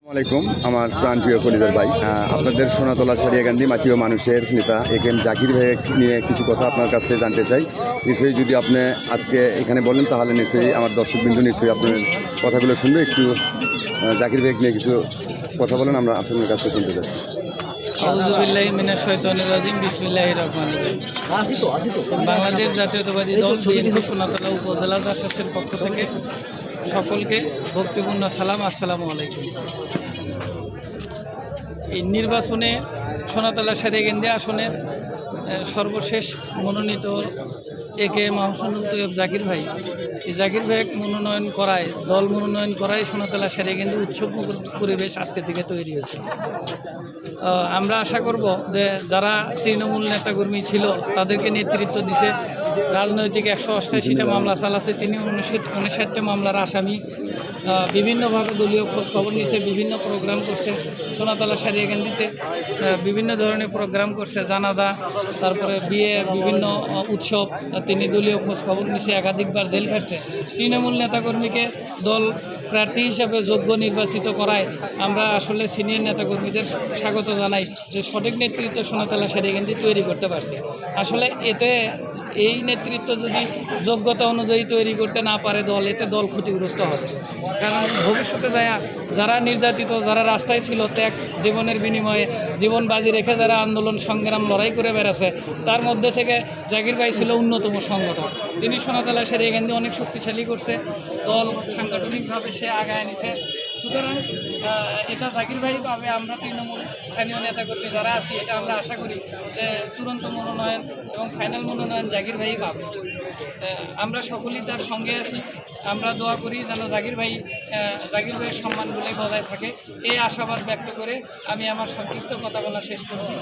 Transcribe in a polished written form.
আসসালামাইকুম আমার প্রাণপ্রিয় কলিজার ভাই, আপনাদের সোনাতলা সারিয়াকান্দি মাটি ও মানুষের নেতা একেএম জাকির ভাই নিয়ে কিছু কথা আপনার কাছ থেকে জানতে চাই। নিশ্চয়ই যদি আপনি আজকে এখানে বলেন তাহলে নিশ্চয়ই আমার দর্শকবিন্দু নিশ্চয়ই আপনার কথাগুলো শুনবে। একটু জাকির ভাই নিয়ে কিছু কথা বলেন, আমরা আপনার কাছ থেকে শুনতে চাচ্ছি। আউযুবিল্লাহি মিনাশ শাইতানির রাজিম, বিসমিল্লাহির রহমানির রহিম। বাংলাদেশ জাতীয়তাবাদী দল বিএনপি সোনাতলা উপজেলা শাসকের পক্ষ থেকে সকলকে ভক্তিপূর্ণ সালাম, আসসালামু আলাইকুম। এই নির্বাচনে সোনাতলা সারিয়াকান্দি আসনের সর্বশেষ মনোনীত একেএম আহসানুল তৈয়ব জাকির ভাই, এই জাকির ভাই মনোনয়ন করায়, দল মনোনয়ন করায় সোনাতলা সারিয়াকান্দি উৎসবমুখর পরিবেশ আজকে থেকে তৈরি হয়েছে। আমরা আশা করব যে যারা তৃণমূল নেতাকর্মী ছিল তাদেরকে নেতৃত্ব দিছে, রাজনৈতিক 188টা মামলা চালাচ্ছে, তিনি 59টা মামলার আসামি, বিভিন্নভাবে দলীয় খোঁজ খবর নিচ্ছে, বিভিন্ন প্রোগ্রাম করছে সোনাতলা সারিয়াকান্দিতে, বিভিন্ন ধরনের প্রোগ্রাম করছে, জানাজা, তারপরে বিয়ে, বিভিন্ন উৎসব, তিনি দলীয় খোঁজ খবর নিচ্ছে, একাধিকবার জেল খাটছে। তৃণমূল নেতাকর্মীকে দল প্রার্থী হিসাবে যোগ্য নির্বাচিত করায় আমরা আসলে সিনিয়র নেতাকর্মীদের স্বাগত জানাই যে সঠিক নেতৃত্ব সোনাতলা সারিয়াকান্দি তৈরি করতে পারছে। আসলে এতে এই নেতৃত্ব যদি যোগ্যতা অনুযায়ী তৈরি করতে না পারে দল, এতে দল ক্ষতিগ্রস্ত হবে। কারণ ভবিষ্যতে যারা নির্যাতিত, যারা রাস্তায় ছিল, ত্যাগ জীবনের বিনিময়ে জীবন বাজি রেখে যারা আন্দোলন সংগ্রাম লড়াই করে বেড়াচ্ছে, তার মধ্যে থেকে জাকির ভাই ছিল অন্যতম সংগঠক। তিনি সোনাতলা সারিয়াকান্দি অনেক শক্তিশালী করছে, দল সাংগঠনিকভাবে সে আগায় নিছে। সুতরাং এটা জাকির ভাই পাবে। আমরা তৃণমূল স্থানীয় নেতাকর্মী যারা আছি, এটা আমরা আশা করি যে চূড়ান্ত মনোনয়ন এবং ফাইনাল মনোনয়ন জাকির ভাই পাবে। আমরা সকলেই তার সঙ্গে আছি। আমরা দোয়া করি যেন জাকির ভাইয়ের সম্মানগুলোই বজায় থাকে, এই আশাবাদ ব্যক্ত করে আমি আমার সংক্ষিপ্ত কথা বলা শেষ করছি।